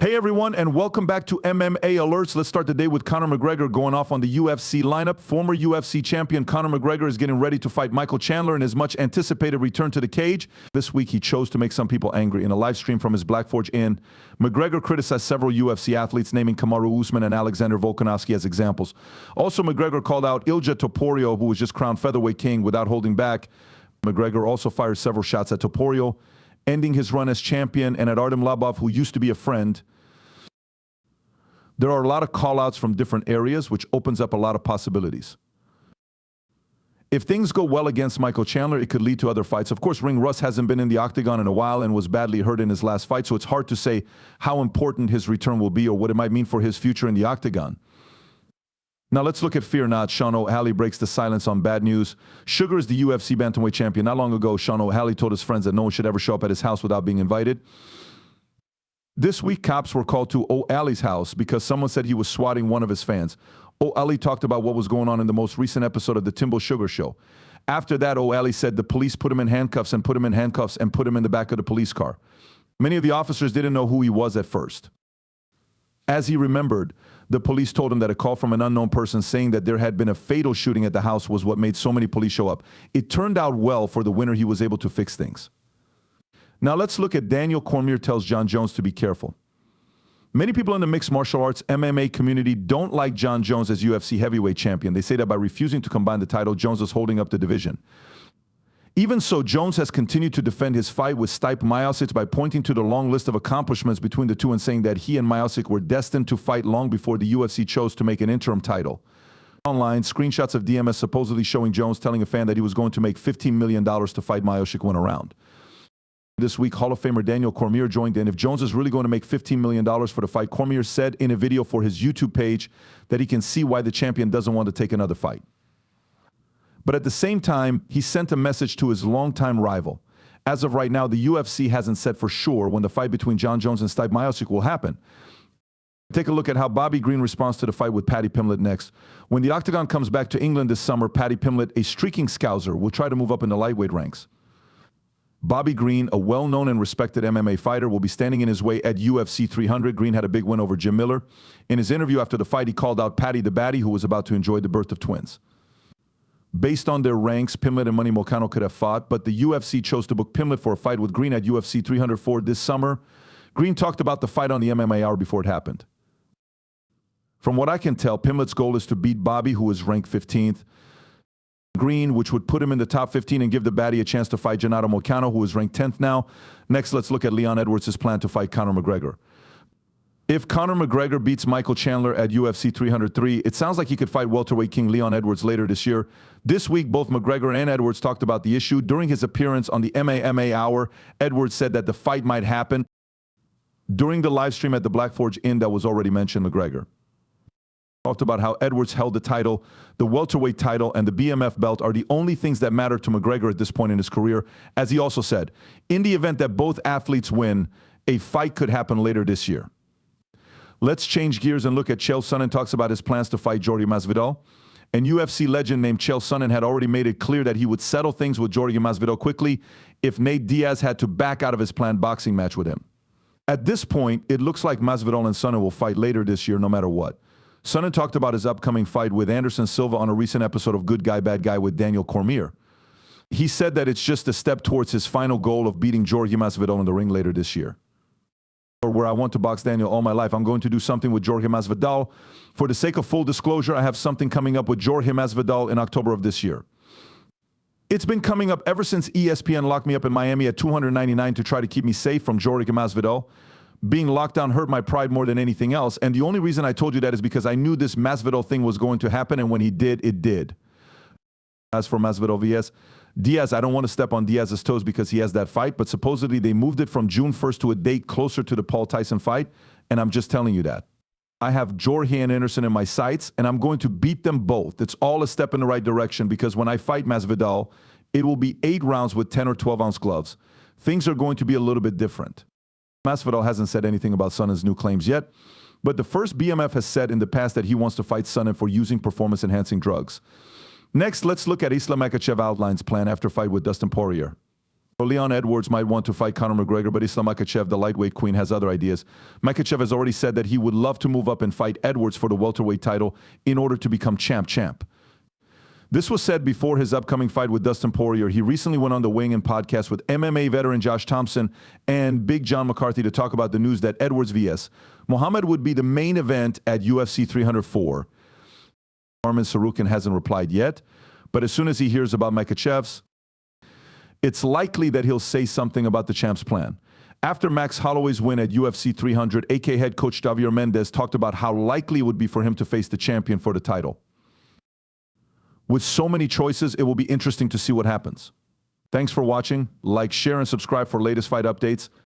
Hey everyone, and welcome back to MMA Alerts. Let's start the day with Conor McGregor going off on the UFC lineup. Former UFC champion Conor McGregor is getting ready to fight Michael Chandler in his much anticipated return to the cage. This week he chose to make some people angry. In a live stream from his Black Forge Inn, McGregor criticized several UFC athletes, naming Kamaru Usman and Alexander Volkanovski as examples. Also, McGregor called out Ilja Topuria, who was just crowned featherweight king, without holding back. McGregor also fired several shots at Topuria, ending his run as champion, and at Artem Labov, who used to be a friend. There are a lot of call-outs from different areas, which opens up a lot of possibilities. If things go well against Michael Chandler, it could lead to other fights. Of course, Ring Rust hasn't been in the octagon in a while and was badly hurt in his last fight, so it's hard to say how important his return will be or what it might mean for his future in the octagon. Now let's look at Fear Not. Sean O'Malley breaks the silence on bad news. Sugar is the UFC bantamweight champion. Not long ago, Sean O'Malley told his friends that no one should ever show up at his house without being invited. This week, cops were called to O'Malley's house because someone said he was swatting one of his fans. O'Malley talked about what was going on in the most recent episode of the Timbo Sugar Show. After that, O'Malley said the police put him in handcuffs and put him in the back of the police car. Many of the officers didn't know who he was at first. As he remembered, the police told him that a call from an unknown person saying that there had been a fatal shooting at the house was what made so many police show up. It turned out well for the winner. He was able to fix things. Now let's look at Daniel Cormier tells John Jones to be careful. Many people in the mixed martial arts MMA community don't like John Jones as UFC heavyweight champion. They say that by refusing to combine the title, Jones is holding up the division. Even so, Jones has continued to defend his fight with Stipe Miocic by pointing to the long list of accomplishments between the two and saying that he and Miocic were destined to fight long before the UFC chose to make an interim title. Online, screenshots of DMS supposedly showing Jones telling a fan that he was going to make $15 million to fight Miocic when around. This week, Hall of Famer Daniel Cormier joined in. If Jones is really going to make $15 million for the fight, Cormier said in a video for his YouTube page that he can see why the champion doesn't want to take another fight. But at the same time, he sent a message to his longtime rival. As of right now, the UFC hasn't said for sure when the fight between John Jones and Stipe Miocic will happen. Take a look at how Bobby Green responds to the fight with Paddy Pimblett next. When the octagon comes back to England this summer, Paddy Pimblett, a streaking scouser, will try to move up in the lightweight ranks. Bobby Green, a well-known and respected MMA fighter, will be standing in his way at UFC 300. Green had a big win over Jim Miller. In his interview after the fight, he called out Paddy the Baddy, who was about to enjoy the birth of twins. Based on their ranks, Pimblett and Manny Moicano could have fought, but the UFC chose to book Pimblett for a fight with Green at UFC 304 this summer. Green talked about the fight on the MMA Hour before it happened. From what I can tell, Pimblett's goal is to beat Bobby, who is ranked 15th. Green, which would put him in the top 15 and give the baddie a chance to fight Gennaro Moicano, who is ranked 10th now. Next, let's look at Leon Edwards' plan to fight Conor McGregor. If Conor McGregor beats Michael Chandler at UFC 303, it sounds like he could fight welterweight king Leon Edwards later this year. This week, both McGregor and Edwards talked about the issue. During his appearance on the MMA Hour, Edwards said that the fight might happen. During the live stream at the Black Forge Inn that was already mentioned, McGregor talked about how Edwards held the title, the welterweight title, and the BMF belt are the only things that matter to McGregor at this point in his career. As he also said, in the event that both athletes win, a fight could happen later this year. Let's change gears and look at Chael Sonnen talks about his plans to fight Jorge Masvidal. An UFC legend named Chael Sonnen had already made it clear that he would settle things with Jorge Masvidal quickly if Nate Diaz had to back out of his planned boxing match with him. At this point, it looks like Masvidal and Sonnen will fight later this year no matter what. Sonnen talked about his upcoming fight with Anderson Silva on a recent episode of Good Guy, Bad Guy with Daniel Cormier. He said that it's just a step towards his final goal of beating Jorge Masvidal in the ring later this year. Or where I want to box Daniel all my life, I'm going to do something with Jorge Masvidal. For the sake of full disclosure, I have something coming up with Jorge Masvidal in October of this year. It's been coming up ever since ESPN locked me up in Miami at $299 to try to keep me safe from Jorge Masvidal. Being locked down hurt my pride more than anything else, and the only reason I told you that is because I knew this Masvidal thing was going to happen, and when he did, it did. As for Masvidal vs. Diaz, I don't want to step on Diaz's toes because he has that fight, but supposedly they moved it from June 1st to a date closer to the Paul Tyson fight, and I'm just telling you that. I have Jorge and Anderson in my sights, and I'm going to beat them both. It's all a step in the right direction because when I fight Masvidal, it will be 8 rounds with 10 or 12-ounce gloves. Things are going to be a little bit different. Masvidal hasn't said anything about Sonnen's new claims yet, but the first BMF has said in the past that he wants to fight Sonnen for using performance-enhancing drugs. Next, let's look at Islam Makhachev outlines plan after fight with Dustin Poirier. Leon Edwards might want to fight Conor McGregor, but Islam Makhachev, the lightweight queen, has other ideas. Makhachev has already said that he would love to move up and fight Edwards for the welterweight title in order to become champ. This was said before his upcoming fight with Dustin Poirier. He recently went on the Weigh In podcast with MMA veteran Josh Thompson and Big John McCarthy to talk about the news that Edwards vs. Muhammad would be the main event at UFC 304. Arman Sarukian hasn't replied yet, but as soon as he hears about Makhachev's, it's likely that he'll say something about the champ's plan. After Max Holloway's win at UFC 300, AK head coach Javier Mendez talked about how likely it would be for him to face the champion for the title. With so many choices, it will be interesting to see what happens. Thanks for watching. Like, share, and subscribe for latest fight updates.